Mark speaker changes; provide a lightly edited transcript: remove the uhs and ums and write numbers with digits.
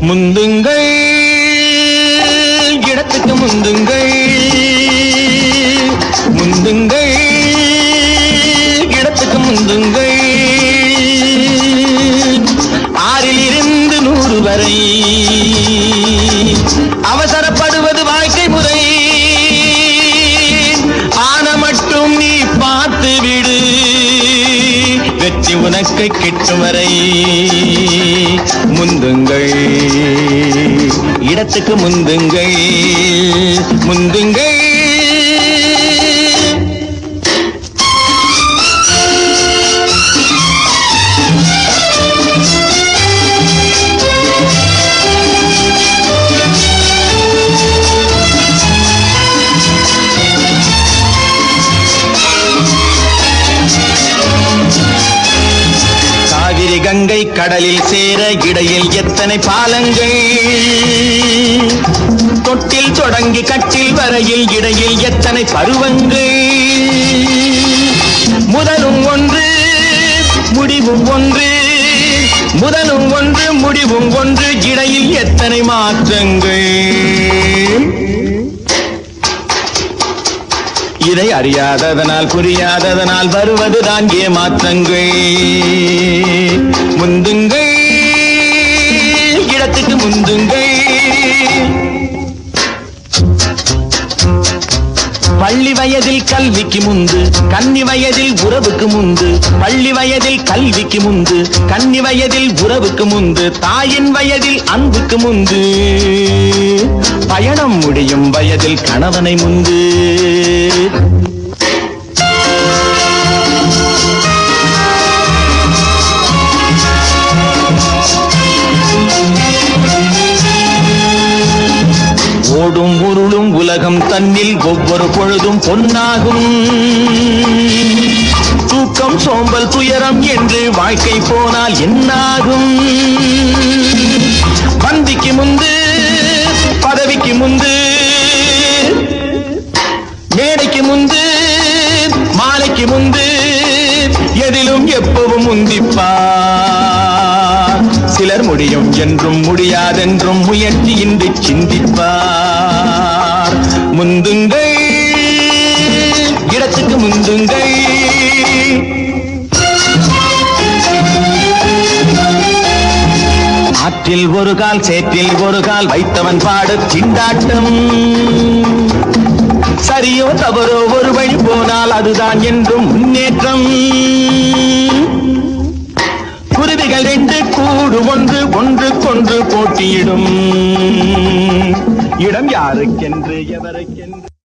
Speaker 1: முந்துங்கள் இடத்துக்கு முந்துங்கள் முந்துங்கள் இடத்துக்கு முந்துங்கள் 6 இருந்து 100 வரை அவசரப்படுவது வாழ்க்கை முறை ஆன மட்டும் நீ பார்த்து விடு வெற்றி உனக்கு கிட்டும் வரை முந்துங்கள் இடத்துக்கு முந்துங்கள் முந்துங்கள் கங்கை கடலில் சேர இடையில் எத்தனை பாலங்கள் தொட்டில் தொடங்கி கட்டில் வரையில் இடையில் எத்தனை பருவங்கள் முதலும் ஒன்று முடிவும் ஒன்று முதலும் ஒன்று முடிவும் ஒன்று இடையில் எத்தனை மாற்றங்கள் இதை அறியாததனால் புரியாததனால் வருவதுதான் ஏமாற்றங்கள் முந்துங்கள் இடத்துக்கு முந்துங்கள் பள்ளி வயதில் கல்விக்கு முந்து கன்னி வயதில் உறவுக்கு முந்து பள்ளி வயதில் கல்விக்கு முந்து கன்னி வயதில் உறவுக்கு முந்து தாயின் வயதில் அன்புக்கு முந்து பயணம் முடியும் வயதில் கணவனை முந்து ஓடும் உருளும் உலகம் தன்னில் ஒவ்வொரு பொழுதும் பொன்னாகும் தூக்கம் சோம்பல் துயரம் என்று வாழ்க்கை போனால் என்னாகும் பந்திக்கு முந்து பதவிக்கு முந்து மேடைக்கு முந்து மாலைக்கு முந்து எதிலும் எப்பவும் முந்திப்பார் சிலர் முடியும் என்றும் முடியாதென்றும் முயற்சியின்றி சிந்திப்பார் முந்துங்கள் இடத்துக்கு முந்துங்கள் ஆற்றில் ஒரு கால் சேற்றில் ஒரு கால் வைத்தவன் பாடு திண்டாட்டம் சரியோ தவறோ ஒரு வழி போனால் அதுதான் என்றும் முன்னேற்றம் குருவிகள் 2 கூடு ஒன்று ஒன்றுக்கொன்று போட்டியிடும் இடம் யாருக்கென்று எவருக்கென்று